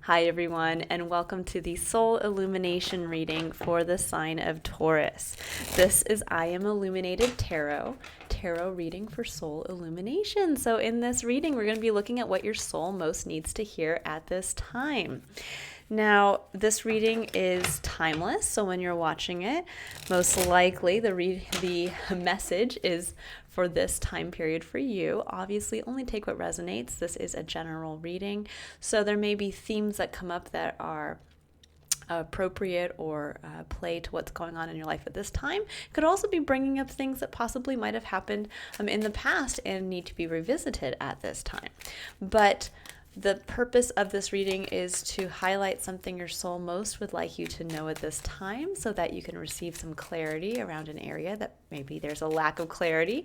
Hi everyone, and welcome to the Soul Illumination Reading for the sign of Taurus. This is I Am Illuminated Tarot reading for Soul Illumination. So in this reading, we're going to be looking at what your soul most needs to hear at this time. Now, this reading is timeless, so when you're watching it, most likely the message is for this time period for you. Obviously, only take what resonates. This is a general reading, so there may be themes that come up that are appropriate or play to what's going on in your life at this time. Could also be bringing up things that possibly might have happened in the past and need to be revisited at this time. But the purpose of this reading is to highlight something your soul most would like you to know at this time so that you can receive some clarity around an area that maybe there's a lack of clarity,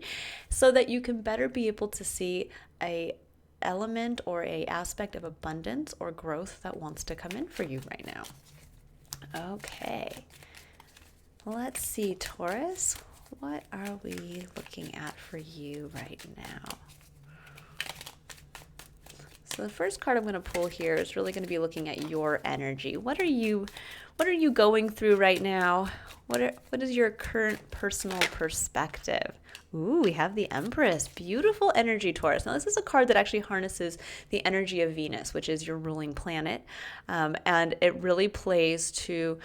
so that you can better be able to see a element or a aspect of abundance or growth that wants to come in for you right now. Okay, let's see, Taurus, what are we looking at for you right now? So the first card I'm going to pull here is really going to be looking at your energy. What are you going through right now? What is your current personal perspective? Ooh, we have the Empress. Beautiful energy, Taurus. Now, this is a card that actually harnesses the energy of Venus, which is your ruling planet. And it really plays to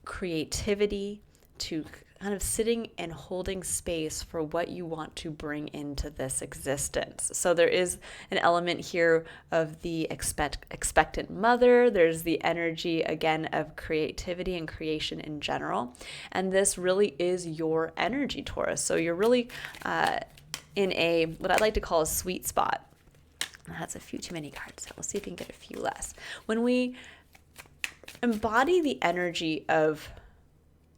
creativity, to kind of sitting and holding space for what you want to bring into this existence. So there is an element here of the expectant mother. There's the energy, again, of creativity and creation in general. And this really is your energy, Taurus. So you're really in a, what I like to call a sweet spot. That's a few too many cards, so we'll see if we can get a few less. When we embody the energy of,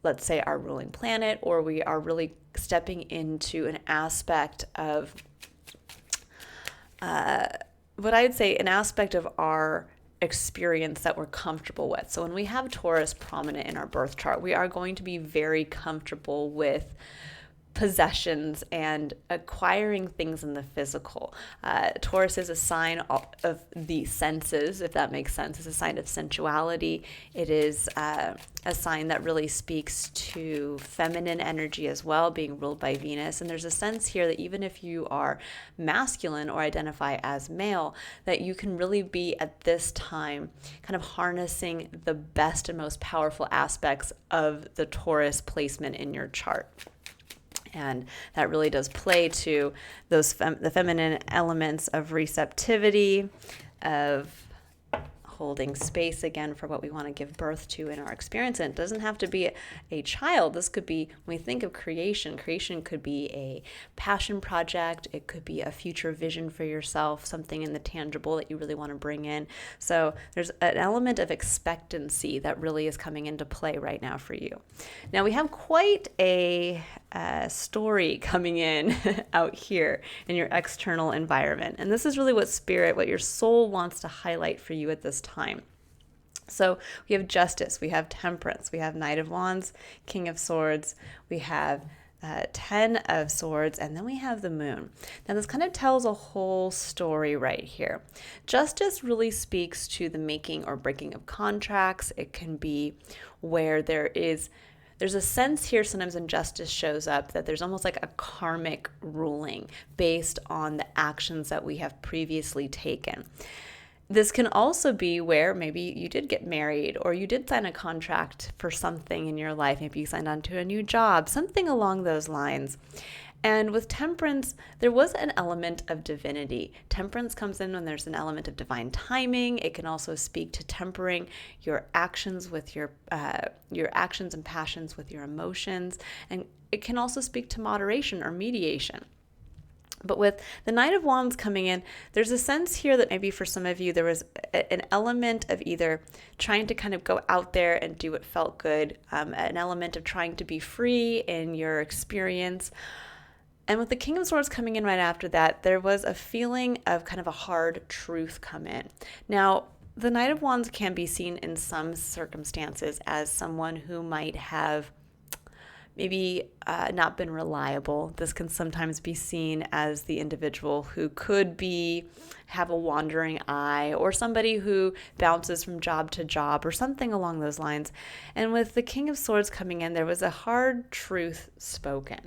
let's say, our ruling planet, or we are really stepping into an aspect of what I'd say an aspect of our experience that we're comfortable with. So when we have Taurus prominent in our birth chart, we are going to be very comfortable with possessions and acquiring things in the physical. Taurus is a sign of the senses, if that makes sense. It's a sign of sensuality. It is a sign that really speaks to feminine energy as well, being ruled by Venus. And there's a sense here that even if you are masculine or identify as male, that you can really be at this time kind of harnessing the best and most powerful aspects of the Taurus placement in your chart. And that really does play to those the feminine elements of receptivity, of holding space again for what we want to give birth to in our experience. And it doesn't have to be a child. This could be, when we think of creation, creation could be a passion project. It could be a future vision for yourself, something in the tangible that you really want to bring in. So there's an element of expectancy that really is coming into play right now for you. Now we have quite a story coming in out here in your external environment. And this is really what your soul wants to highlight for you at this time. So we have Justice, we have Temperance, we have Knight of Wands, King of Swords, we have 10 of Swords, and then we have the Moon. Now this kind of tells a whole story right here. Justice really speaks to the making or breaking of contracts. It can be where there's a sense here sometimes when justice shows up that there's almost like a karmic ruling based on the actions that we have previously taken. This can also be where maybe you did get married or you did sign a contract for something in your life. Maybe you signed on to a new job, something along those lines. And with Temperance, there was an element of divinity. Temperance comes in when there's an element of divine timing. It can also speak to tempering your actions with your actions and passions with your emotions. And it can also speak to moderation or mediation. But with the Knight of Wands coming in, there's a sense here that maybe for some of you, there was an element of either trying to kind of go out there and do what felt good, an element of trying to be free in your experience. And with the King of Swords coming in right after that, there was a feeling of kind of a hard truth come in. Now, the Knight of Wands can be seen in some circumstances as someone who might have maybe not been reliable. This can sometimes be seen as the individual who could have a wandering eye, or somebody who bounces from job to job, or something along those lines. And with the King of Swords coming in, there was a hard truth spoken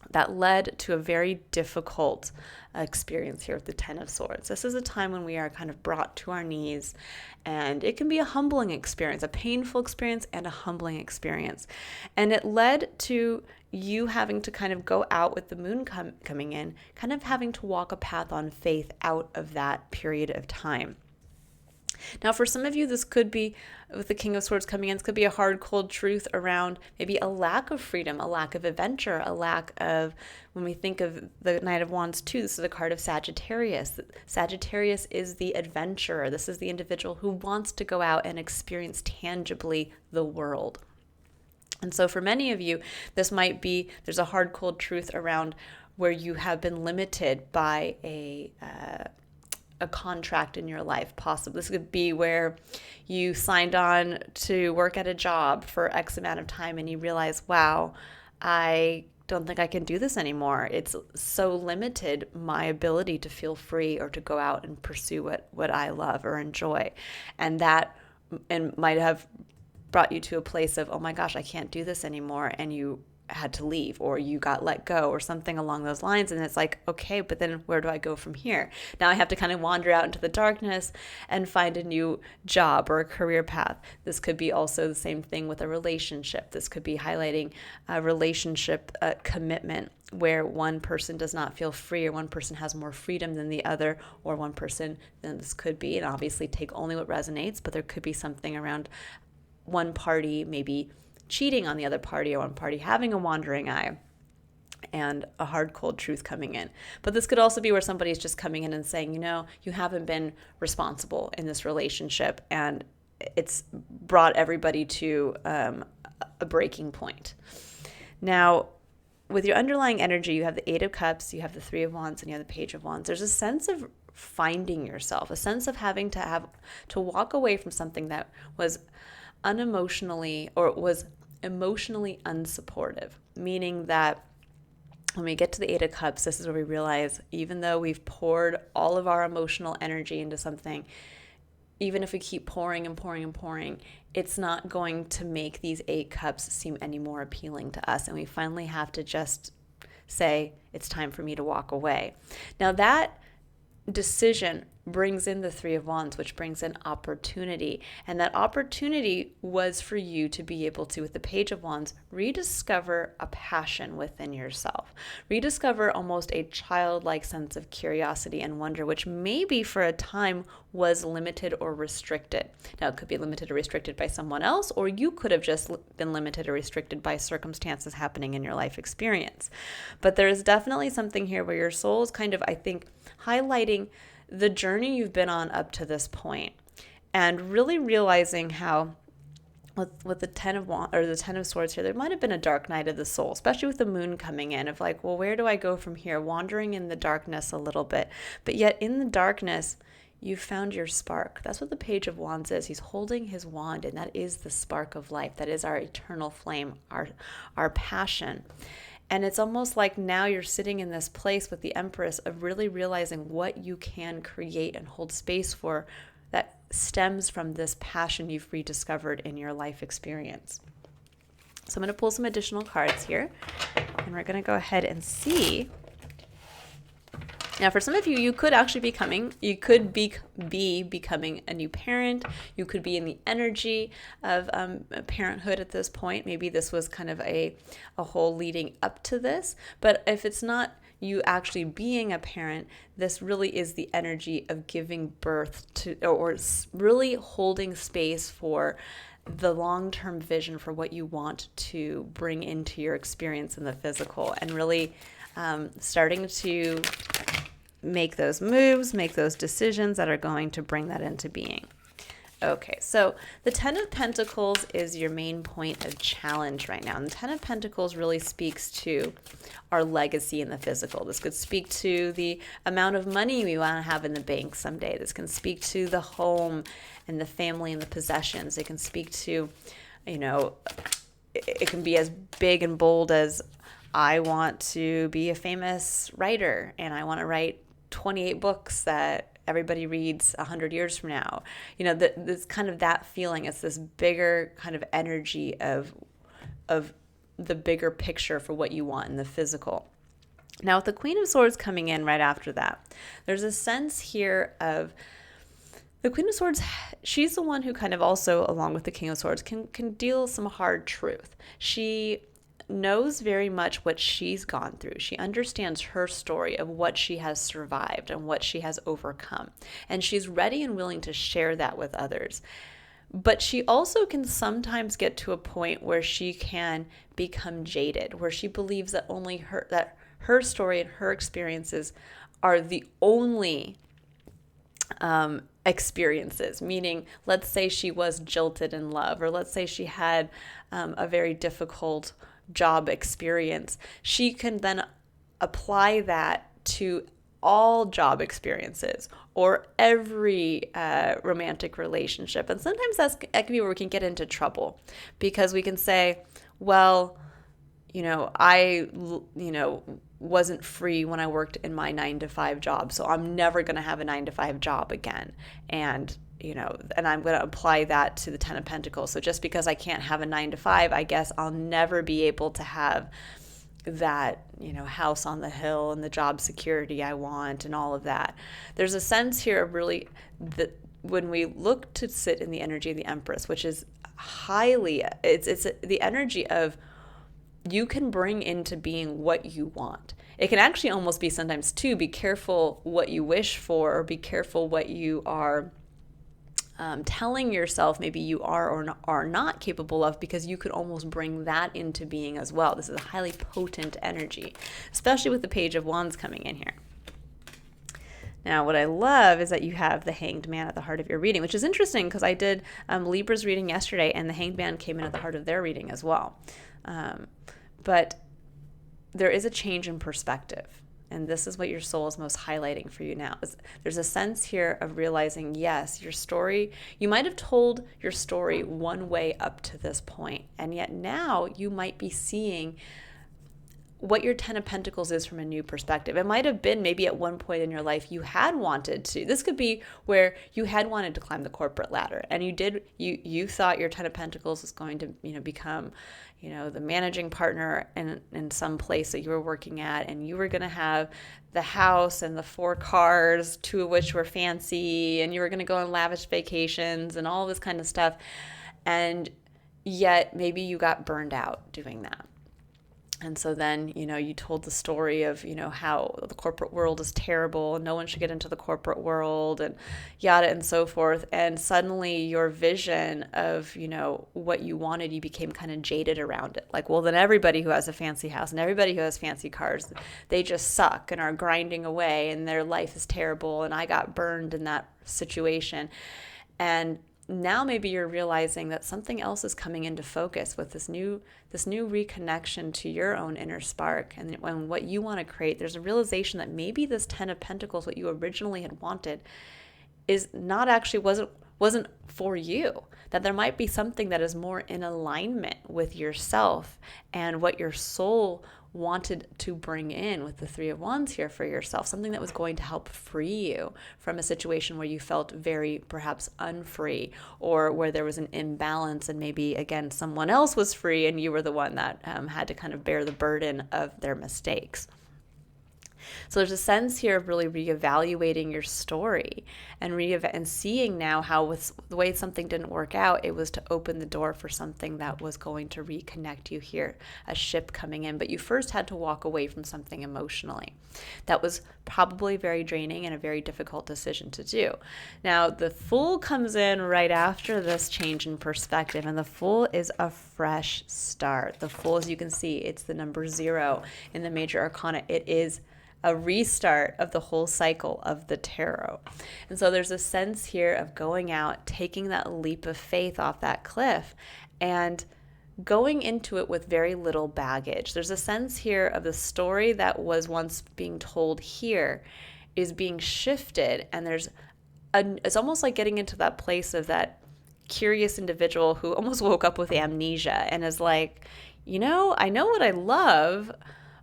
that led to a very difficult experience here with the Ten of Swords. This is a time when we are kind of brought to our knees, and it can be a humbling experience, a painful experience and a humbling experience. And it led to you having to kind of go out with the moon coming in, kind of having to walk a path on faith out of that period of time. Now, for some of you, this could be, with the King of Swords coming in, this could be a hard, cold truth around maybe a lack of freedom, a lack of adventure, a lack of, when we think of the Knight of Wands too, this is the card of Sagittarius. Sagittarius is the adventurer. This is the individual who wants to go out and experience tangibly the world. And so for many of you, this might be, there's a hard, cold truth around where you have been limited by a contract in your life. Possibly this could be where you signed on to work at a job for X amount of time and you realize, wow, I don't think I can do this anymore. It's so limited my ability to feel free or to go out and pursue what I love or enjoy. And that might have brought you to a place of, oh my gosh, I can't do this anymore. And you had to leave, or you got let go, or something along those lines. And it's like, okay, but then where do I go from here? Now I have to kind of wander out into the darkness and find a new job or a career path. This could be also the same thing with a relationship. This could be highlighting a relationship commitment where one person does not feel free, or one person has more freedom than the other, or one person, then this could be, and obviously take only what resonates, but there could be something around one party maybe cheating on the other party, or one party having a wandering eye, and a hard, cold truth coming in. But this could also be where somebody's just coming in and saying, you haven't been responsible in this relationship, and it's brought everybody to a breaking point. Now, with your underlying energy, you have the Eight of Cups, you have the Three of Wands, and you have the Page of Wands. There's a sense of finding yourself, a sense of having to walk away from something that was unemotionally, or was emotionally unsupportive, meaning that when we get to the Eight of Cups, this is where we realize, even though we've poured all of our emotional energy into something, even if we keep pouring and pouring and pouring, it's not going to make these 8 cups seem any more appealing to us. And we finally have to just say, it's time for me to walk away. Now that decision brings in the Three of Wands, which brings in opportunity. And that opportunity was for you to be able to, with the Page of Wands, rediscover a passion within yourself. Rediscover almost a childlike sense of curiosity and wonder, which maybe for a time was limited or restricted. Now, it could be limited or restricted by someone else, or you could have just been limited or restricted by circumstances happening in your life experience. But there is definitely something here where your soul is kind of, I think, highlighting the journey you've been on up to this point, and really realizing how with the Ten of Wands, or the Ten of Swords here, there might have been a dark night of the soul, especially with the moon coming in, of like, well, where do I go from here? Wandering in the darkness a little bit, but yet in the darkness, you found your spark. That's what the Page of Wands is. He's holding his wand, and that is the spark of life. That is our eternal flame, our passion. And it's almost like now you're sitting in this place with the Empress of really realizing what you can create and hold space for that stems from this passion you've rediscovered in your life experience. So I'm going to pull some additional cards here, and we're going to go ahead and see. Now, for some of you, you could actually be becoming a new parent. You could be in the energy of parenthood at this point. Maybe this was kind of a whole leading up to this. But if it's not you actually being a parent, this really is the energy of giving birth to, or really holding space for the long-term vision for what you want to bring into your experience in the physical, and really starting to make those moves, make those decisions that are going to bring that into being. Okay, so the Ten of Pentacles is your main point of challenge right now. And the Ten of Pentacles really speaks to our legacy in the physical. This could speak to the amount of money we want to have in the bank someday. This can speak to the home and the family and the possessions. It can speak to, it can be as big and bold as, I want to be a famous writer and I want to write 28 books that everybody reads 100 years from now. This kind of that feeling. It's this bigger kind of energy of the bigger picture for what you want in the physical. Now, with the Queen of Swords coming in right after that, there's a sense here of the Queen of Swords. She's the one who kind of also, along with the King of Swords, can deal some hard truth. She knows very much what she's gone through. She understands her story of what she has survived and what she has overcome. And she's ready and willing to share that with others. But she also can sometimes get to a point where she can become jaded, where she believes that only her story and her experiences are the only experiences. Meaning, let's say she was jilted in love, or let's say she had a very difficult job experience. She can then apply that to all job experiences or every romantic relationship. And sometimes that can be where we can get into trouble, because we can say, well, I wasn't free when I worked in my 9-to-5 job, so I'm never going to have a 9-to-5 job again. And I'm going to apply that to the 10 of Pentacles. So just because I can't have a 9-to-5, I guess I'll never be able to have that, house on the hill and the job security I want and all of that. There's a sense here of really that when we look to sit in the energy of the Empress, which is it's the energy of, you can bring into being what you want. It can actually almost be sometimes too, be careful what you wish for, or be careful what you are telling yourself maybe you are or are not capable of, because you could almost bring that into being as well. This is a highly potent energy, especially with the Page of Wands coming in here. Now, what I love is that you have the Hanged Man at the heart of your reading, which is interesting because I did Libra's reading yesterday, and the Hanged Man came in at the heart of their reading as well. But there is a change in perspective. And this is what your soul is most highlighting for you now. There's a sense here of realizing, yes, your story, you might have told your story one way up to this point, and yet now you might be seeing what your 10 of Pentacles is from a new perspective. It might have been maybe at one point in your life you had wanted to. This could be where you had wanted to climb the corporate ladder, and you thought your 10 of Pentacles was going to become the managing partner in some place that you were working at, and you were going to have the house and the 4 cars, 2 of which were fancy, and you were going to go on lavish vacations and all this kind of stuff. And yet maybe you got burned out doing that. And so then, you told the story of, how the corporate world is terrible and no one should get into the corporate world and yada and so forth. And suddenly your vision of, what you wanted, you became kind of jaded around it. Like, well, then everybody who has a fancy house and everybody who has fancy cars, they just suck and are grinding away and their life is terrible. And I got burned in that situation. And now maybe you're realizing that something else is coming into focus with this new reconnection to your own inner spark and when what you want to create. There's a realization that maybe this 10 of Pentacles, what you originally had wanted, is not actually wasn't for you. That there might be something that is more in alignment with yourself and what your soul wanted to bring in with the 3 of Wands here for yourself, something that was going to help free you from a situation where you felt very perhaps unfree, or where there was an imbalance and maybe again someone else was free and you were the one that had to kind of bear the burden of their mistakes. So there's a sense here of really reevaluating your story and seeing now how with the way something didn't work out, it was to open the door for something that was going to reconnect you here, a ship coming in. But you first had to walk away from something emotionally. That was probably very draining and a very difficult decision to do. Now, the Fool comes in right after this change in perspective, and the Fool is a fresh start. The Fool, as you can see, it's the number 0 in the major arcana. It is a restart of the whole cycle of the tarot. And so there's a sense here of going out, taking that leap of faith off that cliff, and going into it with very little baggage. There's a sense here of the story that was once being told here is being shifted, and it's almost like getting into that place of that curious individual who almost woke up with amnesia and is like, I know what I love,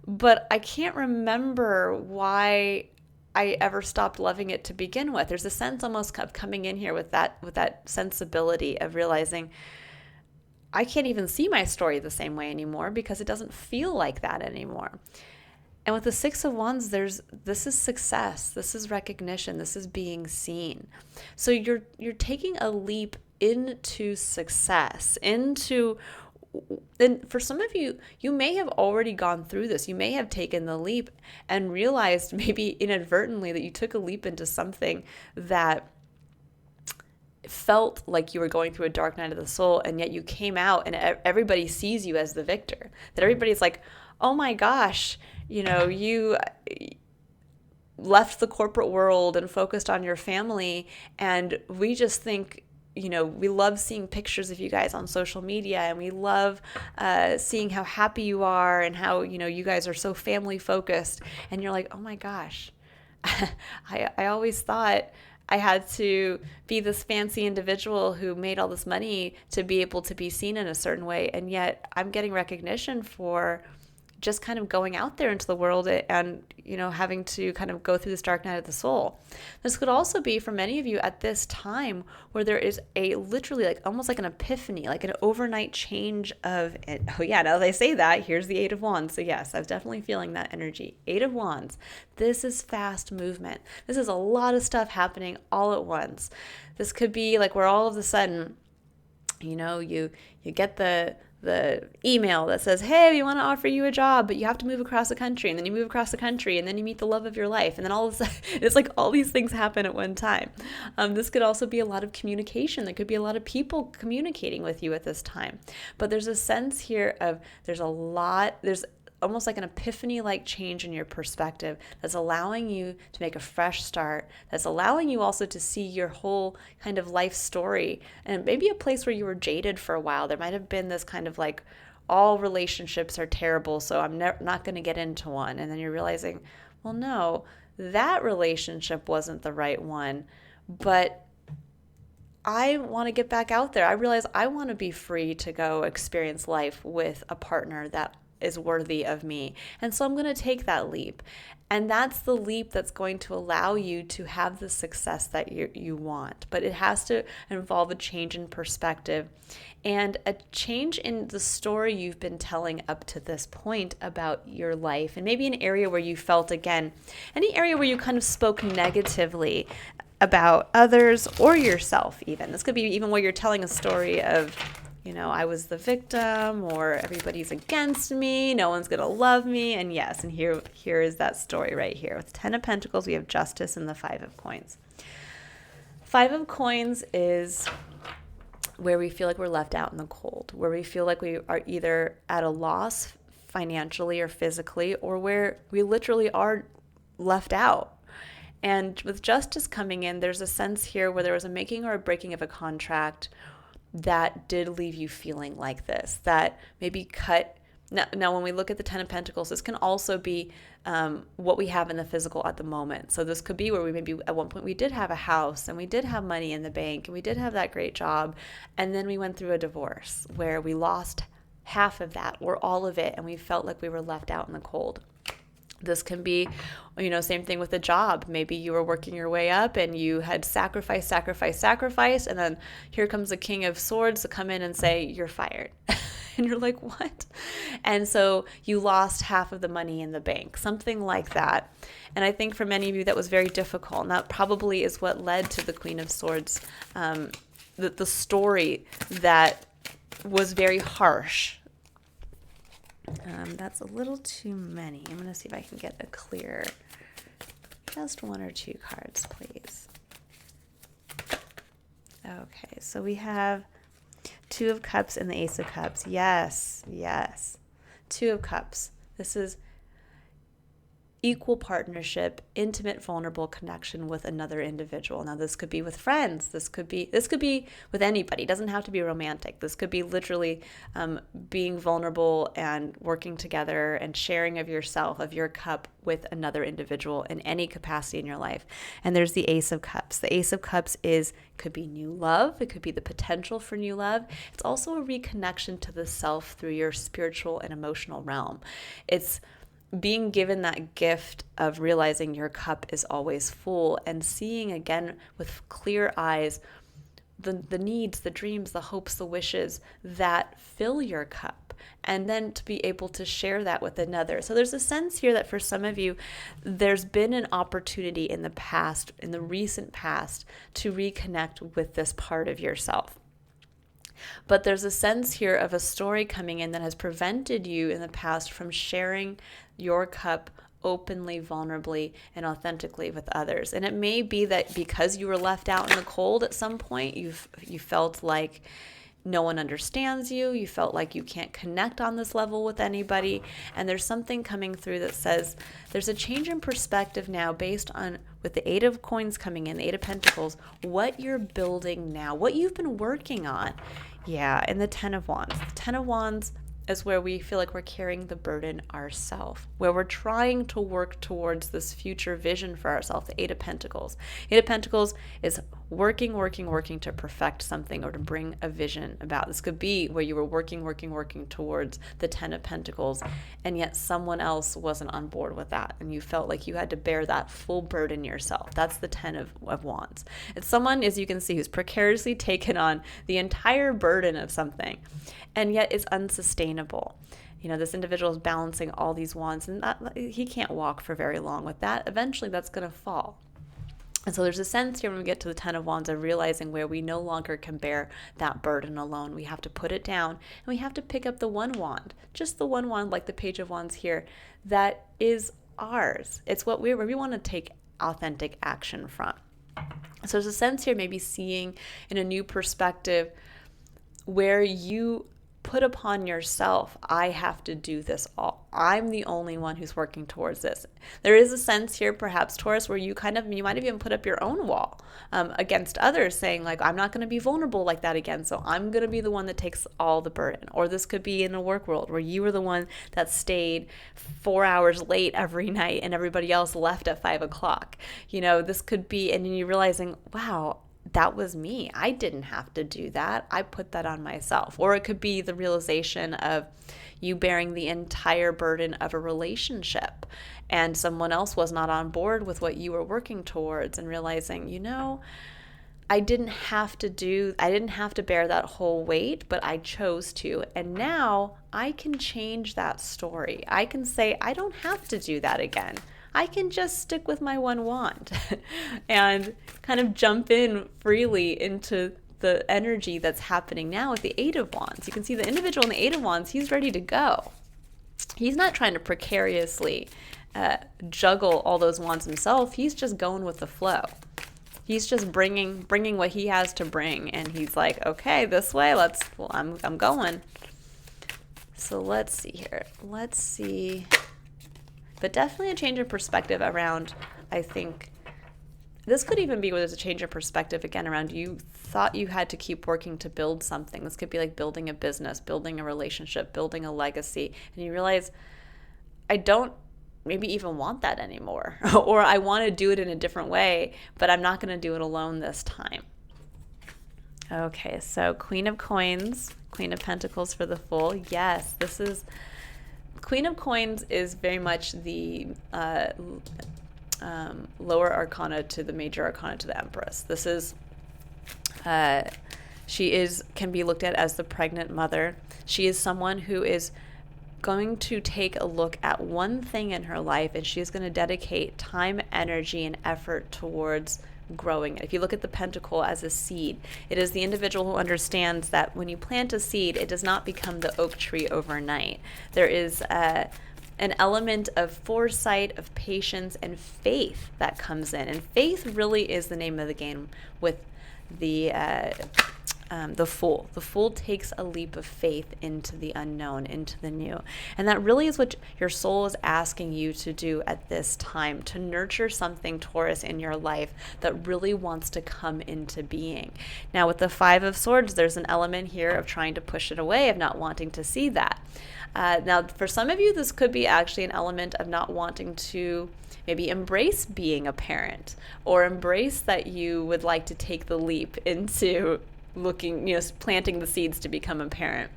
but I can't remember why I ever stopped loving it to begin with. There's a sense almost of coming in here with that sensibility of realizing I can't even see my story the same way anymore because it doesn't feel like that anymore. And with the Six of Wands, this is success, this is recognition, this is being seen. So you're taking a leap into success, and for some of you, you may have already gone through this. You may have taken the leap and realized maybe inadvertently that you took a leap into something that felt like you were going through a dark night of the soul, and yet you came out and everybody sees you as the victor. That everybody's like, oh my gosh, you left the corporate world and focused on your family, and we just think, we love seeing pictures of you guys on social media, and we love seeing how happy you are and how, you guys are so family focused. And you're like, oh my gosh, I always thought I had to be this fancy individual who made all this money to be able to be seen in a certain way. And yet I'm getting recognition for just kind of going out there into the world and, having to kind of go through this dark night of the soul. This could also be for many of you at this time where there is a literally like almost like an epiphany, like an overnight change of it. Oh yeah, now that I say that, here's the Eight of Wands. So yes, I was definitely feeling that energy. Eight of Wands. This is fast movement. This is a lot of stuff happening all at once. This could be like where all of a sudden, you get the email that says, hey, we want to offer you a job, but you have to move across the country. And then you move across the country, and then you meet the love of your life. And then all of a sudden, it's like all these things happen at one time. This could also be a lot of communication. There could be a lot of people communicating with you at this time. But there's a sense here of there's almost like an epiphany-like change in your perspective that's allowing you to make a fresh start, that's allowing you also to see your whole kind of life story, and maybe a place where you were jaded for a while. There might have been this kind of like, all relationships are terrible, so I'm not going to get into one. And then you're realizing, well, no, that relationship wasn't the right one, but I want to get back out there. I realize I want to be free to go experience life with a partner that is worthy of me. And so I'm going to take that leap. And that's the leap that's going to allow you to have the success that you want. But it has to involve a change in perspective and a change in the story you've been telling up to this point about your life. And maybe an area where you felt, again, any area where you kind of spoke negatively about others or yourself even. This could be even where you're telling a story of, I was the victim, or everybody's against me, no one's going to love me. And yes, and here is that story right here. With 10 of Pentacles, we have Justice and the 5 of Coins. 5 of Coins is where we feel like we're left out in the cold, where we feel like we are either at a loss financially or physically, or where we literally are left out. And with Justice coming in, there's a sense here where there was a making or a breaking of a contract that did leave you feeling like this, that maybe cut. Now, when we look at the 10 of Pentacles, this can also be what we have in the physical at the moment. So this could be where we maybe at one point we did have a house and we did have money in the bank and we did have that great job. And then we went through a divorce where we lost half of that or all of it, and we felt like we were left out in the cold. This can be, same thing with a job. Maybe you were working your way up and you had sacrificed, and then here comes the King of Swords to come in and say, you're fired. And you're like, what? And so you lost half of the money in the bank, something like that. And I think for many of you that was very difficult. And that probably is what led to the Queen of Swords, the story that was very harsh. That's a little too many. I'm going to see if I can get a clear, just 1 or 2 cards, please. Okay, so we have 2 of Cups and the Ace of Cups. Yes. 2 of Cups. This is equal partnership, intimate, vulnerable connection with another individual. Now, this could be with friends. This could be with anybody. It doesn't have to be romantic. This could be literally being vulnerable and working together and sharing of yourself, of your cup with another individual in any capacity in your life. And there's the Ace of Cups. The Ace of Cups could be new love. It could be the potential for new love. It's also a reconnection to the self through your spiritual and emotional realm. It's being given that gift of realizing your cup is always full and seeing again with clear eyes the needs, the dreams, the hopes, the wishes that fill your cup, and then to be able to share that with another. So there's a sense here that for some of you, there's been an opportunity in the past, in the recent past, to reconnect with this part of yourself. But there's a sense here of a story coming in that has prevented you in the past from sharing your cup openly, vulnerably, and authentically with others. And it may be that because you were left out in the cold at some point, you felt like no one understands you. You felt like you can't connect on this level with anybody. And there's something coming through that says there's a change in perspective now based on, with the Eight of Coins coming in, the Eight of Pentacles, what you're building now, what you've been working on. Yeah, and the Ten of Wands. The Ten of Wands is where we feel like we're carrying the burden ourselves, where we're trying to work towards this future vision for ourselves, the Eight of Pentacles. Eight of Pentacles is working to perfect something or to bring a vision about. This could be where you were working towards the Ten of Pentacles, and yet someone else wasn't on board with that, and you felt like you had to bear that full burden yourself. That's the Ten of Wands. It's someone, as you can see, who's precariously taken on the entire burden of something, and yet it's unsustainable. You know, this individual is balancing all these wands, and he can't walk for very long with that. Eventually, that's going to fall. And so there's a sense here when we get to the Ten of Wands of realizing where we no longer can bear that burden alone. We have to put it down, and we have to pick up the one wand, just the one wand, like the Page of Wands here, that is ours. It's what where we want to take authentic action from. So there's a sense here maybe seeing in a new perspective where you put upon yourself, I have to do this all. I'm the only one who's working towards this. There is a sense here, perhaps, Taurus, where you might have even put up your own wall against others, saying like, I'm not going to be vulnerable like that again, so I'm going to be the one that takes all the burden. Or this could be in a work world where you were the one that stayed 4 hours late every night and everybody else left at 5 o'clock. You know, this could be, and you're realizing, wow, that was me. I didn't have to do that. I put that on myself. Or it could be the realization of you bearing the entire burden of a relationship and someone else was not on board with what you were working towards, and realizing, you know, I didn't have to bear that whole weight, but I chose to. And now I can change that story. I can say, I don't have to do that again. I can just stick with my one wand and kind of jump in freely into the energy that's happening now with the Eight of Wands. You can see the individual in the Eight of Wands, he's ready to go. He's not trying to precariously juggle all those wands himself. He's just going with the flow. He's just bringing what he has to bring, and he's like, okay, this way, I'm going. So let's see here. Let's see. But definitely a change in perspective around, I think, this could even be where there's a change in perspective, again, around you thought you had to keep working to build something. This could be like building a business, building a relationship, building a legacy. And you realize, I don't maybe even want that anymore. Or I want to do it in a different way, but I'm not going to do it alone this time. Okay, so Queen of Coins, Queen of Pentacles for the full. Yes, this is... Queen of Coins is very much the lower arcana to the major arcana to the Empress. This is, can be looked at as the pregnant mother. She is someone who is going to take a look at one thing in her life, and she is going to dedicate time, energy, and effort towards growing it. If you look at the pentacle as a seed, it is the individual who understands that when you plant a seed, it does not become the oak tree overnight. There is an element of foresight, of patience, and faith that comes in. And faith really is the name of the game with the the Fool. The Fool takes a leap of faith into the unknown, into the new. And that really is what your soul is asking you to do at this time, to nurture something, Taurus, in your life that really wants to come into being. Now, with the Five of Swords, there's an element here of trying to push it away, of not wanting to see that. Now, for some of you, this could be actually an element of not wanting to maybe embrace being a parent, or embrace that you would like to take the leap into looking, planting the seeds to become a parent.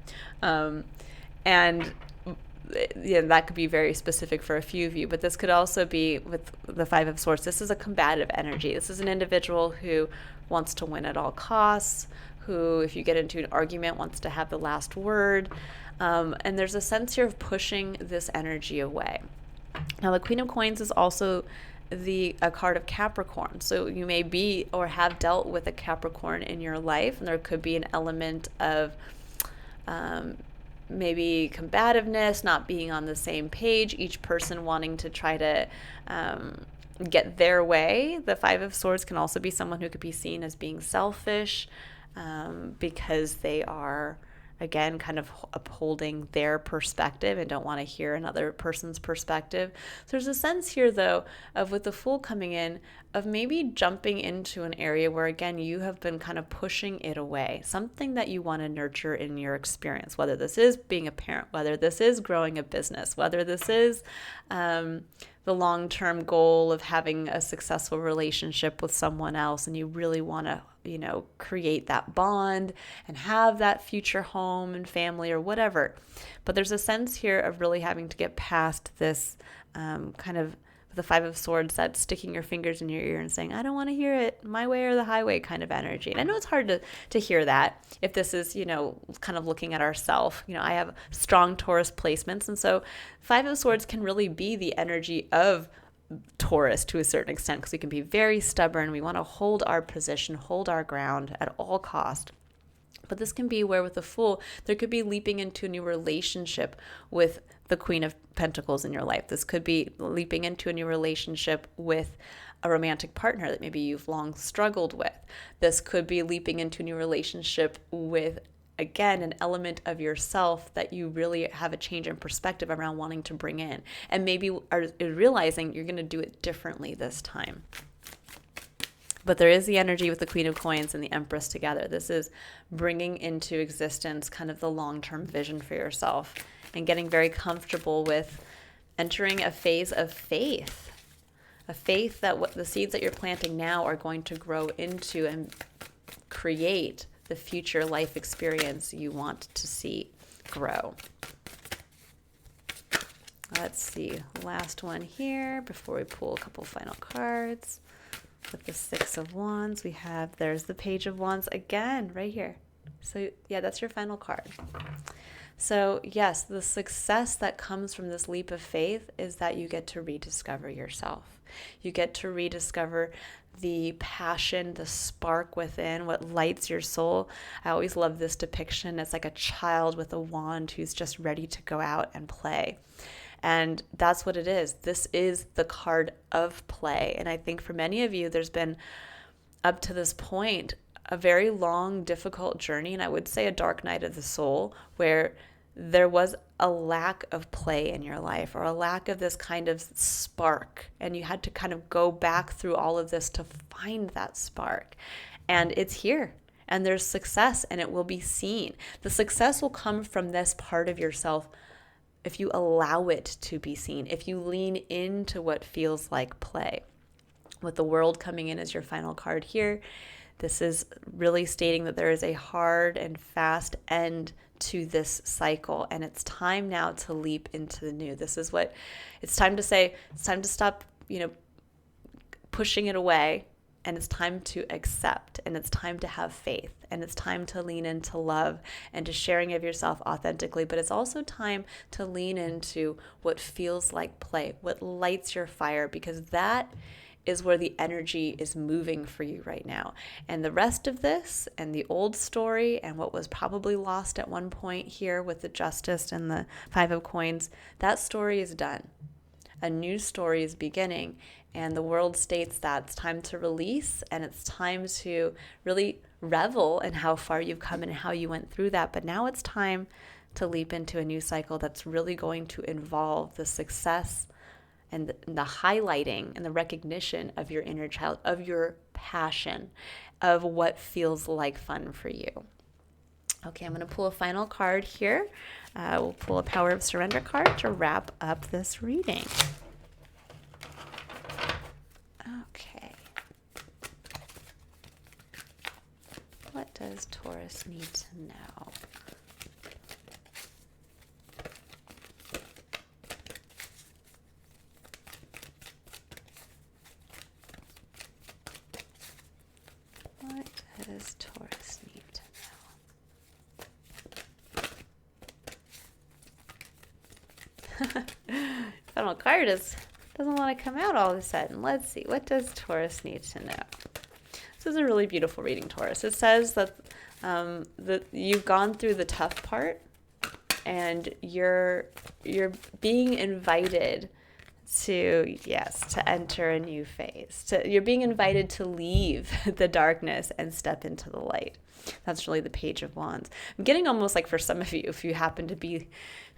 And that could be very specific for a few of you, but this could also be with the Five of Swords. This is a combative energy. This is an individual who wants to win at all costs, who, if you get into an argument, wants to have the last word. And there's a sense here of pushing this energy away. Now, the Queen of Coins is also a card of Capricorn. So you may be or have dealt with a Capricorn in your life, and there could be an element of maybe combativeness, not being on the same page, each person wanting to try to get their way. The Five of Swords can also be someone who could be seen as being selfish because they are, again, kind of upholding their perspective and don't want to hear another person's perspective. So there's a sense here, though, of with the Fool coming in, of maybe jumping into an area where, again, you have been kind of pushing it away, something that you want to nurture in your experience, whether this is being a parent, whether this is growing a business, whether this is the long-term goal of having a successful relationship with someone else, and you really want to create that bond and have that future home and family or whatever. But there's a sense here of really having to get past this kind of the Five of Swords, that sticking your fingers in your ear and saying, I don't want to hear it, my way or the highway kind of energy. And I know it's hard to hear that if this is, kind of looking at ourselves. I have strong Taurus placements. And so Five of Swords can really be the energy of Taurus to a certain extent, because we can be very stubborn. We want to hold our position, hold our ground at all cost. But this can be where with the Fool, there could be leaping into a new relationship with the Queen of Pentacles in your life. This could be leaping into a new relationship with a romantic partner that maybe you've long struggled with. This could be leaping into a new relationship with, again, an element of yourself that you really have a change in perspective around wanting to bring in. And maybe are realizing you're going to do it differently this time. But there is the energy with the Queen of Coins and the Empress together. This is bringing into existence kind of the long-term vision for yourself and getting very comfortable with entering a phase of faith. A faith that what the seeds that you're planting now are going to grow into and create the future life experience you want to see grow. Let's see, last one here before we pull a couple final cards. With the Six of Wands, there's the Page of Wands again, right here. So yeah, that's your final card. So yes, the success that comes from this leap of faith is that you get to rediscover yourself. You get to rediscover the passion, the spark within, what lights your soul. I always love this depiction. It's like a child with a wand who's just ready to go out and play. And that's what it is. This is the card of play. And I think for many of you, there's been, up to this point, a very long, difficult journey, and I would say a dark night of the soul, where there was a lack of play in your life, or a lack of this kind of spark. And you had to kind of go back through all of this to find that spark. And it's here. And there's success, and it will be seen. The success will come from this part of yourself if you allow it to be seen, if you lean into what feels like play. With the World coming in as your final card here, this is really stating that there is a hard and fast end to this cycle, and it's time now to leap into the new. This is what it's time to say. It's time to stop, pushing it away, and it's time to accept, and it's time to have faith, and it's time to lean into love and to sharing of yourself authentically. But it's also time to lean into what feels like play, what lights your fire, because that is where the energy is moving for you right now. And the rest of this and the old story and what was probably lost at one point here with the Justice and the Five of Coins, that story is done. A new story is beginning. And the world states that it's time to release, and it's time to really revel in how far you've come and how you went through that. But now it's time to leap into a new cycle that's really going to involve the success and the highlighting and the recognition of your inner child, of your passion, of what feels like fun for you. Okay, I'm going to pull a final card here. We'll pull a Power of Surrender card to wrap up this reading. Okay. What does Taurus need to know? What does Taurus need to know? Final card doesn't want to come out all of a sudden. Let's see. What does Taurus need to know? This is a really beautiful reading, Taurus. It says that you've gone through the tough part, and you're being invited to enter a new phase. You're being invited to leave the darkness and step into the light. That's really the Page of Wands. I'm getting almost like, for some of you, if you happen to be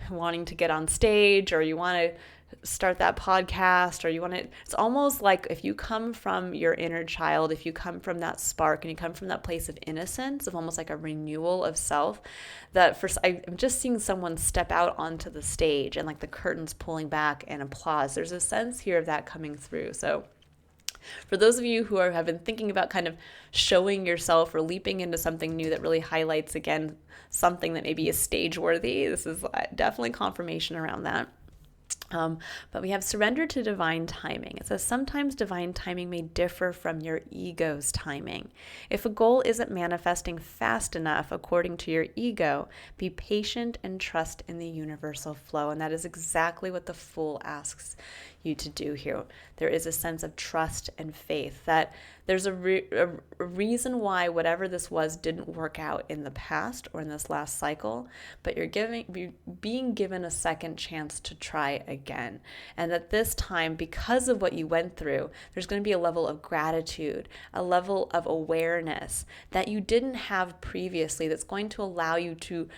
wanting to get on stage, or you want to start that podcast, or you want to, it's almost like if you come from your inner child, if you come from that spark and you come from that place of innocence, of almost like a renewal of self, that I'm just seeing someone step out onto the stage and like the curtains pulling back and applause. There's a sense here of that coming through. So for those of you who have been thinking about kind of showing yourself or leaping into something new that really highlights, again, something that maybe is stage worthy, this is definitely confirmation around that. But we have surrender to divine timing. It says sometimes divine timing may differ from your ego's timing. If a goal isn't manifesting fast enough according to your ego, be patient and trust in the universal flow. And that is exactly what the Fool asks you to do here. There is a sense of trust and faith that there's a reason why whatever this was didn't work out in the past or in this last cycle, but you're being given a second chance to try again. And that this time, because of what you went through, there's going to be a level of gratitude, a level of awareness that you didn't have previously, that's going to allow you to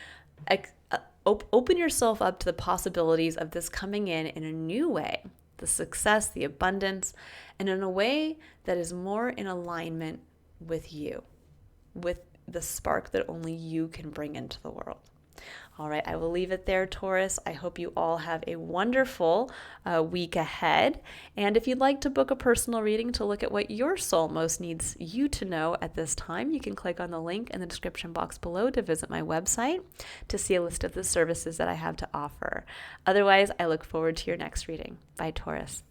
open yourself up to the possibilities of this coming in a new way. The success, the abundance, and in a way that is more in alignment with you, with the spark that only you can bring into the world. All right, I will leave it there, Taurus. I hope you all have a wonderful week ahead. And if you'd like to book a personal reading to look at what your soul most needs you to know at this time, you can click on the link in the description box below to visit my website to see a list of the services that I have to offer. Otherwise, I look forward to your next reading. Bye, Taurus.